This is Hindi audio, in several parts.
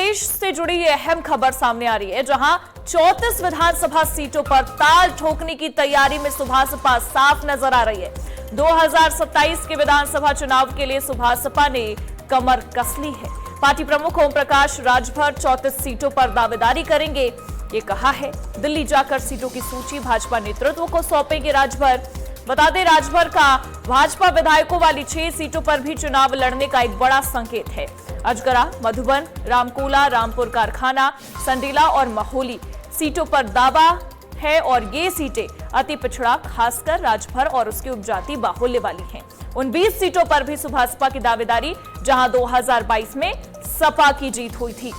प्रदेश से जुड़ी ये अहम खबर सामने आ रही है, जहां 34 विधानसभा सीटों पर ताल ठोकने की तैयारी में सुभासपा साफ नजर आ रही है। 2027 के विधानसभा चुनाव के लिए सुभासपा ने कमर कस ली है। पार्टी प्रमुख ओम प्रकाश राजभर 34 सीटों पर दावेदारी करेंगे, ये कहा है। दिल्ली जाकर सीटों की सूची भाजपा नेतृत्व को सौंपेंगे राजभर। बता दें, राजभर का भाजपा विधायकों वाली 6 सीटों पर भी चुनाव लड़ने का एक बड़ा संकेत है। अजगरा, मधुबन, रामकोला, रामपुर कारखाना, संडीला और महोली सीटों पर दावा है और ये सीटें अति पिछड़ा, खासकर राजभर और उसकी उपजाति बाहुल्य वाली हैं। उन 20 सीटों पर भी सुभासपा की दावेदारी, जहां 2022 में सपा की जीत हुई थी।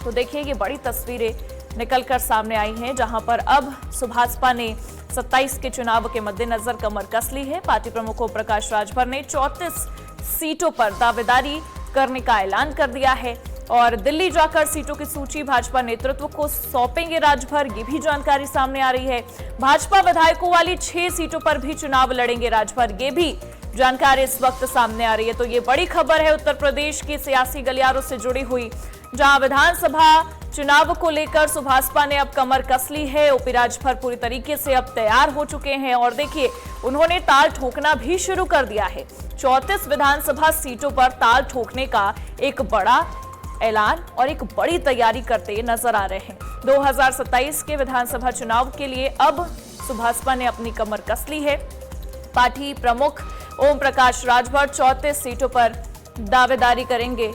तो देखिए, ये बड़ी तस्वीरें निकलकर सामने आई हैं, जहां पर अब सुभासपा ने 27 के चुनाव के मद्देनजर कमर कस ली है। पार्टी प्रमुख ओम प्रकाश राजभर ने 34 सीटों पर दावेदारी करने का ऐलान कर दिया है और दिल्ली जाकर सीटों की सूची भाजपा नेतृत्व को सौंपेंगे राजभर, ये भी जानकारी सामने आ रही है। भाजपा विधायकों वाली 6 सीटों पर भी चुनाव लड़ेंगे राजभर, ये भी जानकारी इस वक्त सामने आ रही है। तो ये बड़ी खबर है उत्तर प्रदेश की सियासी गलियारों से जुड़ी हुई, जहां विधानसभा चुनाव को लेकर सुभासपा ने अब कमर कस ली है। ओपी राजभर पूरी तरीके से अब तैयार हो चुके हैं और देखिए, उन्होंने ताल ठोकना भी शुरू कर दिया है। 34 विधानसभा सीटों पर ताल ठोकने का एक बड़ा ऐलान और एक बड़ी तैयारी करते नजर आ रहे हैं। 2027 के विधानसभा चुनाव के लिए अब सुभासपा ने अपनी कमर कस ली है। पार्टी प्रमुख ओम प्रकाश राजभर 34 सीटों पर दावेदारी करेंगे।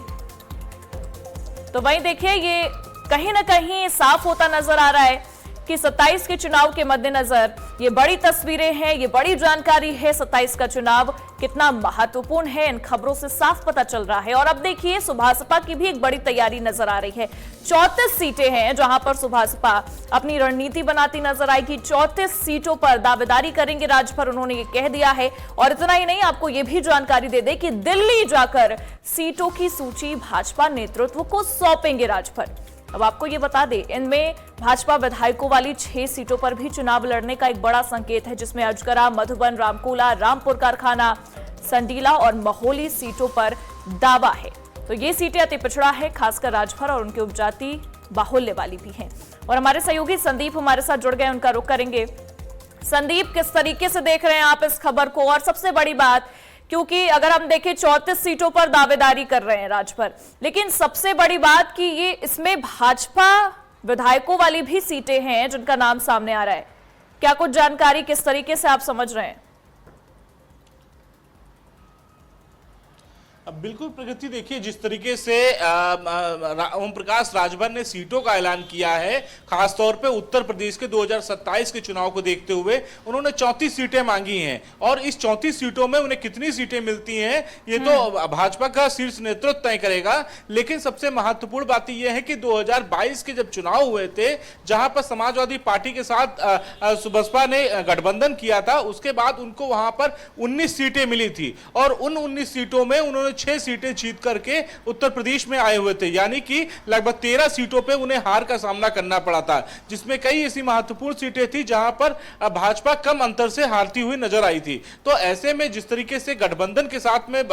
तो वहीं देखिए, ये कहीं ना कहीं साफ होता नजर आ रहा है कि 27 के चुनाव के मद्देनजर ये बड़ी तस्वीरें हैं, ये बड़ी जानकारी है। 27 का चुनाव कितना महत्वपूर्ण है, इन खबरों से साफ पता चल रहा है। और अब देखिए, सुभासपा की भी एक बड़ी तैयारी नजर आ रही है। 34 सीटें हैं जहां पर सुभासपा अपनी रणनीति बनाती नजर आएगी। 34 सीटों पर दावेदारी करेंगे राजभर, उन्होंने ये कह दिया है। और इतना ही नहीं, आपको ये भी जानकारी दे दे कि दिल्ली जाकर सीटों की सूची भाजपा नेतृत्व को सौंपेंगे राजभर। अब आपको ये बता दें, इनमें भाजपा विधायकों वाली 6 सीटों पर भी चुनाव लड़ने का एक बड़ा संकेत है, जिसमें अजगरा, मधुबन, रामकोला, रामपुर कारखाना, संडीला और महोली सीटों पर दावा है। तो ये सीटें अति पिछड़ा है, खासकर राजभर और उनकी उपजाति बाहुल्य वाली भी हैं। और हमारे सहयोगी संदीप हमारे साथ जुड़ गए, उनका रुख करेंगे। संदीप, किस तरीके से देख रहे हैं आप इस खबर को? और सबसे बड़ी बात, क्योंकि अगर हम देखें 34 सीटों पर दावेदारी कर रहे हैं राजभर, लेकिन सबसे बड़ी बात कि ये इसमें भाजपा विधायकों वाली भी सीटें हैं जिनका नाम सामने आ रहा है। क्या कुछ जानकारी, किस तरीके से आप समझ रहे हैं? बिल्कुल प्रगति, देखिए जिस तरीके से ओम प्रकाश राजभर ने सीटों का ऐलान किया है, खासतौर पे उत्तर प्रदेश के 2027 के चुनाव को देखते हुए उन्होंने 34 सीटें मांगी हैं। और इस 34 सीटों में उन्हें कितनी सीटें मिलती हैं ये तो भाजपा का शीर्ष नेतृत्व तय करेगा। लेकिन सबसे महत्वपूर्ण बात यह है कि 2022 के जब चुनाव हुए थे, जहां पर समाजवादी पार्टी के साथ सुभासपा ने गठबंधन किया था, उसके बाद उनको वहां पर 19 सीटें मिली थी और उन 19 सीटों में उन्होंने 6 सीटें जीत करके उत्तर प्रदेश में आए हुए थे। यानी कि लगभग 13 सीटों पे उन्हें हार का सामना करना पड़ा था, जिसमें कई ऐसी महत्वपूर्ण सीटें थी जहां पर भाजपा कम अंतर से हारती हुई नजर आई थी। तो ऐसे में जिस तरीके से गठबंधन के साथ में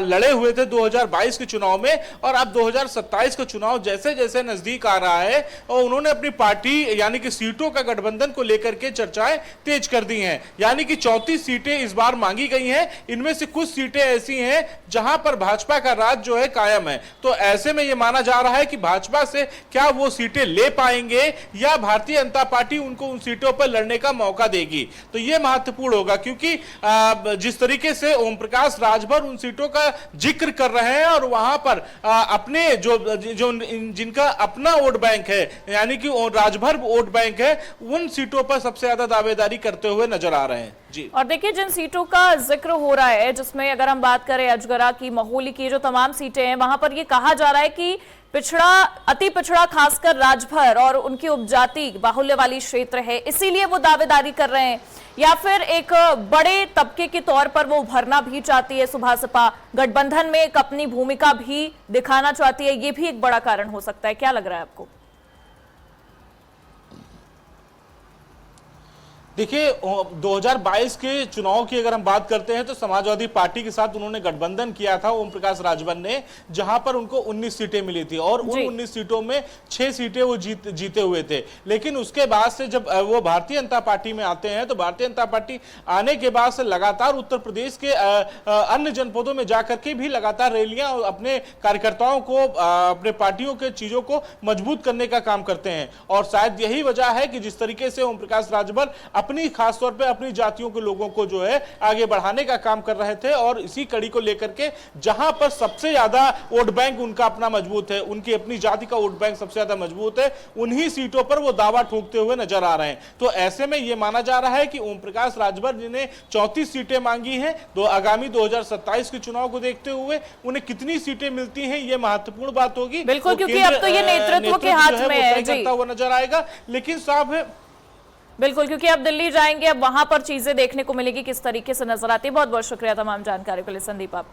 लड़े हुए थे 2022 के चुनाव में, और अब 2027 का चुनाव जैसे जैसे नजदीक आ रहा है, और उन्होंने अपनी पार्टी यानी कि सीटों का गठबंधन को लेकर के चर्चाएं तेज कर दी हैं। यानी कि 34 सीटें इस बार मांगी गई हैं, इनमें से कुछ सीटें ऐसी हैं जहां पर भाजपा का राज जो है कायम है। तो ऐसे में यह माना जा रहा है कि भाजपा से क्या वो सीटें ले पाएंगे या भारतीय जनता पार्टी उनको उन सीटों पर लड़ने का मौका देगी। तो यह महत्वपूर्ण होगा, क्योंकि जिस तरीके से ओम प्रकाश राजभर उन सीटों का जिक्र कर रहे हैं और वहां पर अपने जो जिनका अपना वोट बैंक है, यानी कि राजभर वोट बैंक है, उन सीटों पर सबसे ज्यादा दावेदारी करते हुए नजर आ रहे हैं। जी। और देखिए, जिन सीटों का जिक्र हो रहा है, जिसमें अगर हम बात करें अजगरा की, महोली की, जो तमाम सीटें हैं, वहां पर ये कहा जा रहा है कि पिछड़ा, अति पिछड़ा, खासकर राजभर और उनकी उपजाति बाहुल्य वाली क्षेत्र है, इसीलिए वो दावेदारी कर रहे हैं, या फिर एक बड़े तबके के तौर पर वो उभरना भी चाहती है सुभासपा, गठबंधन में एक अपनी भूमिका भी दिखाना चाहती है, ये भी एक बड़ा कारण हो सकता है। क्या लग रहा है आपको? देखिए 2022 के चुनाव की अगर हम बात करते हैं तो समाजवादी पार्टी के साथ उन्होंने गठबंधन किया था ओम प्रकाश राजभर ने, जहां पर उनको 19 सीटें मिली थी और उन 19 सीटों में 6 सीटें वो जीते हुए थे। लेकिन उसके बाद से जब वो भारतीय जनता पार्टी में आते हैं तो भारतीय जनता पार्टी आने के बाद से लगातार उत्तर प्रदेश के अन्य जनपदों में जाकर के भी लगातार रैलियां और अपने कार्यकर्ताओं को अपने पार्टियों के चीजों को मजबूत करने का काम करते हैं। और शायद यही वजह है कि जिस तरीके से ओम प्रकाश राजभर अपनी खासतौर पे अपनी जातियों के लोगों को जो है आगे बढ़ाने का काम कर रहे थे और इसी कड़ी को लेकर के जहां पर सबसे ज्यादा वोट बैंक उनका अपना मजबूत है, उनकी अपनी जाति का वोट बैंक सबसे ज्यादा मजबूत है, उन्हीं सीटों पर वो दावा ठोकते हुए नजर आ रहे हैं। तो ऐसे में यह माना जा रहा है कि ओम प्रकाश राजभर जिन्हें 34 सीटें मांगी हैं, तो आगामी 2027 के चुनाव को देखते हुए उन्हें कितनी सीटें मिलती हैं ये महत्वपूर्ण बात होगी। बिल्कुल, क्योंकि अब तो ये नेतृत्व के हाथ में है जी, हुआ नजर आएगा। लेकिन साहब बिल्कुल, क्योंकि अब दिल्ली जाएंगे, अब वहां पर चीजें देखने को मिलेगी किस तरीके से नजर आती है। बहुत बहुत शुक्रिया तमाम जानकारी के लिए संदीप आपका।